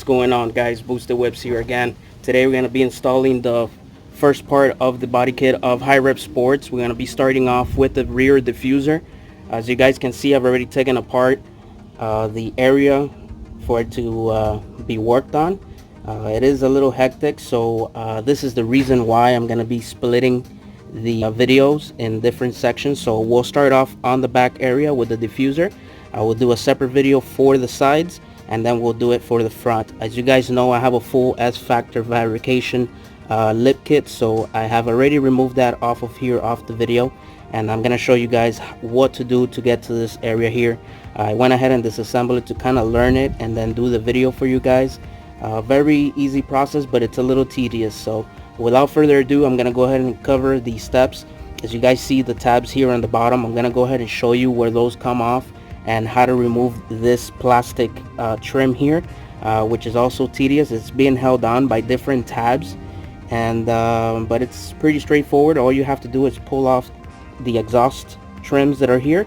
going on, guys? Boosted Whips here again. Today we're going to be installing the first part of the body kit of HiRev Sports. We're going to be starting off with the rear diffuser. As you guys can see, I've already taken apart the area for it to be worked on. It is a little hectic, so this is the reason why I'm going to be splitting the videos in different sections. So we'll start off on the back area with the diffuser. I will do a separate video for the sides, and then we'll do it for the front. As you guys know, I have a full S-Factor fabrication lip kit, so I have already removed that off of here, off the video, and I'm gonna show you guys what to do to get to this area here. I went ahead and disassembled it to kind of learn it and then do the video for you guys. Very easy process, but it's a little tedious. So without further ado, I'm gonna go ahead and cover the steps. As you guys see the tabs here on the bottom, I'm gonna go ahead and show you where those come off and how to remove this plastic trim here, which is also tedious. It's being held on by different tabs, and but it's pretty straightforward. All you have to do is pull off the exhaust trims that are here,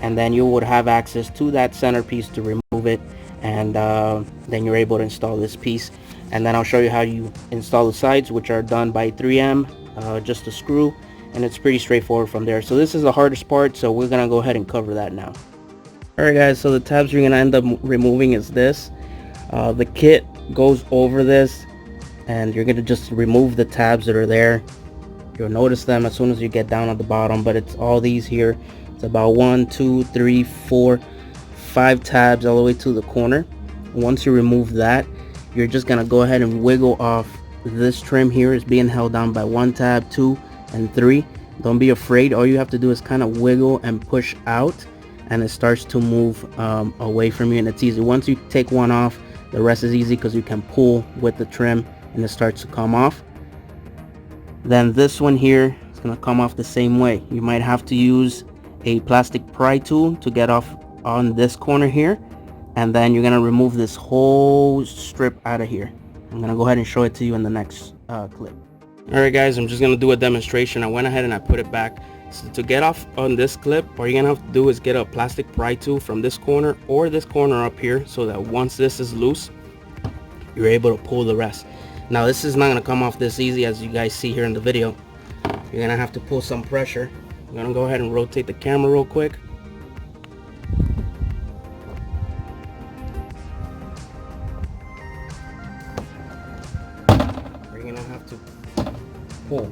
and then you would have access to that centerpiece to remove it, and then you're able to install this piece. And then I'll show you how you install the sides, which are done by 3M, just a screw, and it's pretty straightforward from there. So this is the hardest part, so we're gonna go ahead and cover that now. Alright guys, so the tabs you're gonna end up removing is this. The kit goes over this, and you're gonna just remove the tabs that are there. You'll notice them as soon as you get down at the bottom, but it's all these here. It's about 1, 2, 3, 4, 5 tabs all the way to the corner. Once you remove that, you're just gonna go ahead and wiggle off this trim here. Is being held down by 1 tab, 2, and 3. Don't be afraid. All you have to do is kind of wiggle and push out, and it starts to move away from you, and it's easy. Once you take one off, the rest is easy because you can pull with the trim and it starts to come off. Then this one here is going to come off the same way. You might have to use a plastic pry tool to get off on this corner here, and then you're going to remove this whole strip out of here. I'm going to go ahead and show it to you in the next clip. Alright guys, I'm just going to do a demonstration. I went ahead and I put it back. So to get off on this clip, all you're gonna have to do is get a plastic pry tool from this corner or this corner up here, so that once this is loose, you're able to pull the rest. Now this is not gonna come off this easy, as you guys see here in the video. You're gonna have to pull some pressure. I'm gonna go ahead and rotate the camera real quick. You're gonna have to pull.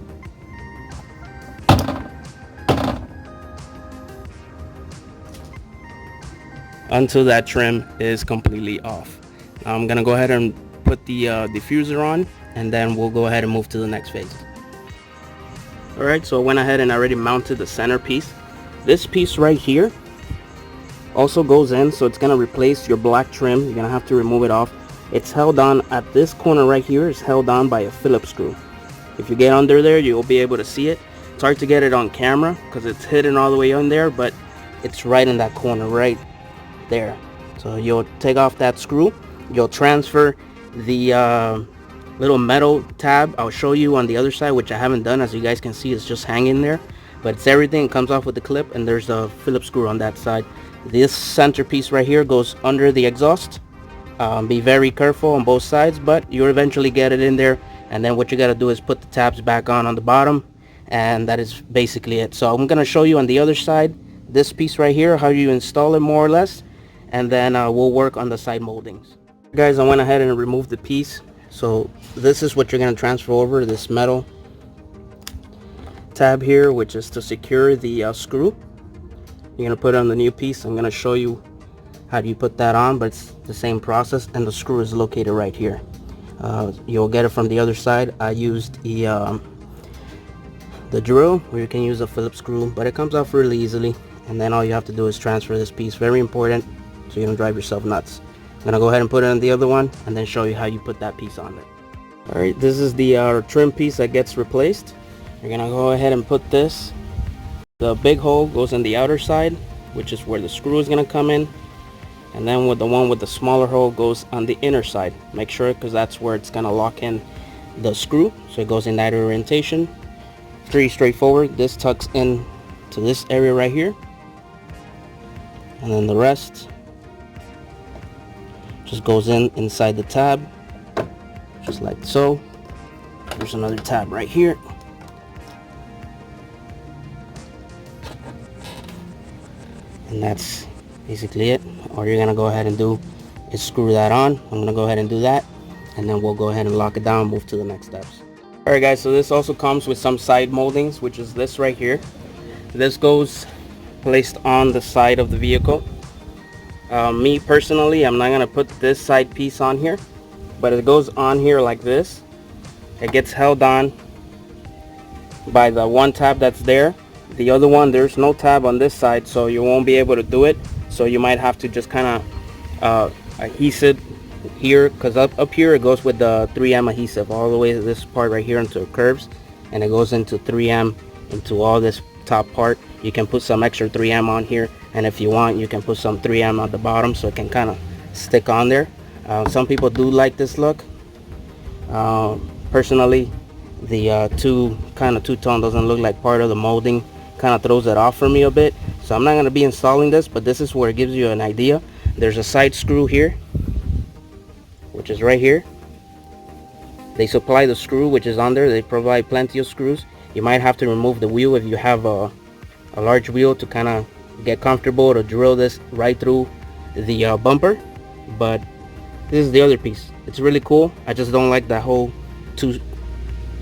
Until that trim is completely off. Now I'm gonna go ahead and put the diffuser on, and then we'll go ahead and move to the next phase. Alright, so I went ahead and already mounted the center piece. This piece right here also goes in, so it's gonna replace your black trim. You're gonna have to remove it off. It's held on at this corner right here. It's held on by a Phillips screw. If you get under there, you'll be able to see it. It's hard to get it on camera because it's hidden all the way in there, but it's right in that corner right there. So you'll take off that screw, you'll transfer the little metal tab. I'll show you on the other side, which I haven't done. As you guys can see, it's just hanging there, but it's everything. It comes off with the clip, and there's a Phillips screw on that side. This centerpiece right here goes under the exhaust. Be very careful on both sides, but you'll eventually get it in there, and then what you got to do is put the tabs back on the bottom, and that is basically it. So I'm going to show you on the other side, this piece right here, how you install it more or less, and then we'll work on the side moldings. Guys, I went ahead and removed the piece. So this is what you're going to transfer over, this metal tab here, which is to secure the screw. You're going to put on the new piece. I'm going to show you how do you put that on, but it's the same process, and the screw is located right here. You'll get it from the other side. I used the drill, or you can use a Phillips screw, but it comes off really easily. And then all you have to do is transfer this piece. Very important, so you don't drive yourself nuts. I'm gonna go ahead and put it on the other one, and then show you how you put that piece on it. Alright, this is the trim piece that gets replaced. You're gonna go ahead and put this. The big hole goes on the outer side, which is where the screw is gonna come in, and then with the one with the smaller hole goes on the inner side. Make sure, because that's where it's gonna lock in the screw, so it goes in that orientation. Pretty straightforward. This tucks in to this area right here, and then the rest just goes inside the tab, just like so. There's another tab right here. And that's basically it. All you're gonna go ahead and do is screw that on. I'm gonna go ahead and do that, and then we'll go ahead and lock it down, move to the next steps. All right guys, so this also comes with some side moldings, which is this right here. This goes placed on the side of the vehicle. Me personally, I'm not gonna put this side piece on here, but it goes on here like this. It gets held on by the one tab that's there. The other one, there's no tab on this side, so you won't be able to do it. So you might have to just kind of adhesive here, because up here it goes with the 3M adhesive all the way to this part right here into curves, and it goes into 3M into all this top part. You can put some extra 3M on here, and if you want, you can put some 3M at the bottom so it can kind of stick on there. Some people do like this look. Personally, the two-tone doesn't look like part of the molding, kind of throws it off for me a bit. So I'm not going to be installing this, but this is where it gives you an idea. There's a side screw here, which is right here. They supply the screw which is on there. They provide plenty of screws. You might have to remove the wheel if you have a large wheel to kind of get comfortable to drill this right through the bumper. But this is the other piece. It's really cool. I just don't like that whole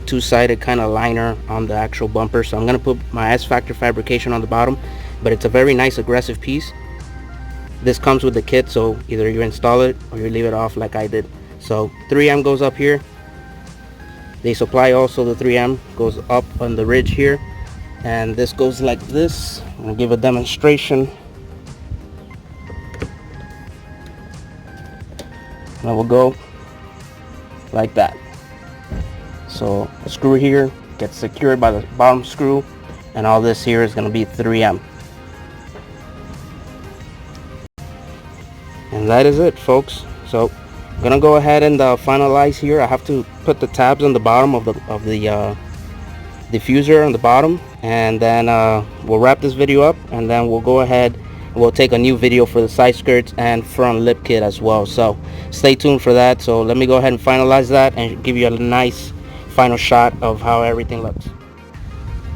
two-sided kind of liner on the actual bumper, so I'm gonna put my S-Factor fabrication on the bottom. But it's a very nice aggressive piece. This comes with the kit, so either you install it or you leave it off like I did. So 3M goes up here. They supply also the 3M goes up on the ridge here, and this goes like this. I'm gonna give a demonstration. And it will go like that. So the screw here gets secured by the bottom screw, and all this here is going to be 3M. And that is it, folks. So I'm gonna go ahead and finalize here. I have to put the tabs on the bottom of the diffuser on the bottom, and then we'll wrap this video up, and then we'll go ahead and we'll take a new video for the side skirts and front lip kit as well. So stay tuned for that. So let me go ahead and finalize that and give you a nice final shot of how everything looks.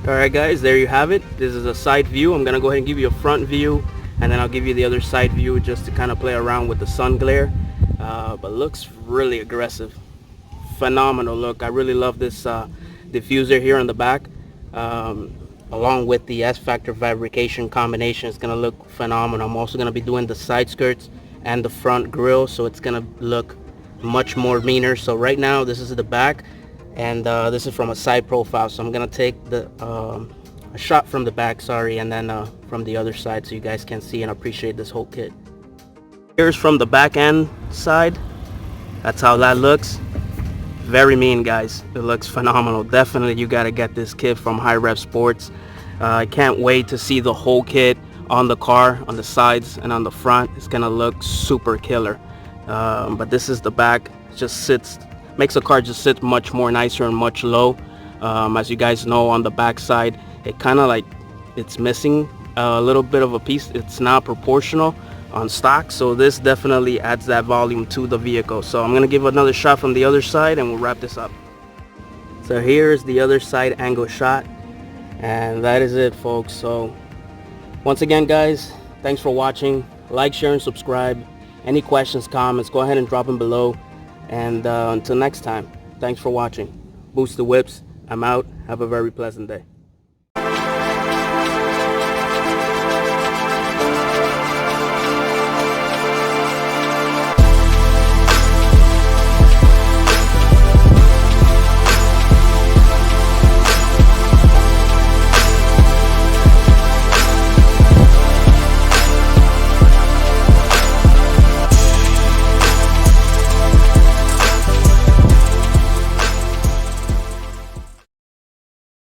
Alright guys, there you have it. This is a side view. I'm gonna go ahead and give you a front view, and then I'll give you the other side view just to kind of play around with the sun glare. But looks really aggressive. Phenomenal look. I really love this diffuser here on the back, along with the S-Factor fabrication combination. It's gonna look phenomenal. I'm also gonna be doing the side skirts and the front grille, so it's gonna look much more meaner. So right now this is the back, and this is from a side profile, so I'm gonna take the a shot from the back, sorry, and then from the other side so you guys can see and appreciate this whole kit. Here's from the back end side. That's how that looks. Very mean, guys. It looks phenomenal. Definitely you got to get this kit from HiRev Sports. I can't wait to see the whole kit on the car, on the sides and on the front. It's gonna look super killer. But this is the back. It just sits, makes the car just sit much more nicer and much low. As you guys know, on the back side it kind of like it's missing a little bit of a piece. It's not proportional on stock, so this definitely adds that volume to the vehicle. So I'm gonna give another shot from the other side and we'll wrap this up. So here's the other side angle shot, and that is it, folks. So once again, guys, thanks for watching. Like, share, and subscribe. Any questions, comments, go ahead and drop them below. And until next time, thanks for watching. Boost the whips. I'm out. Have a very pleasant day.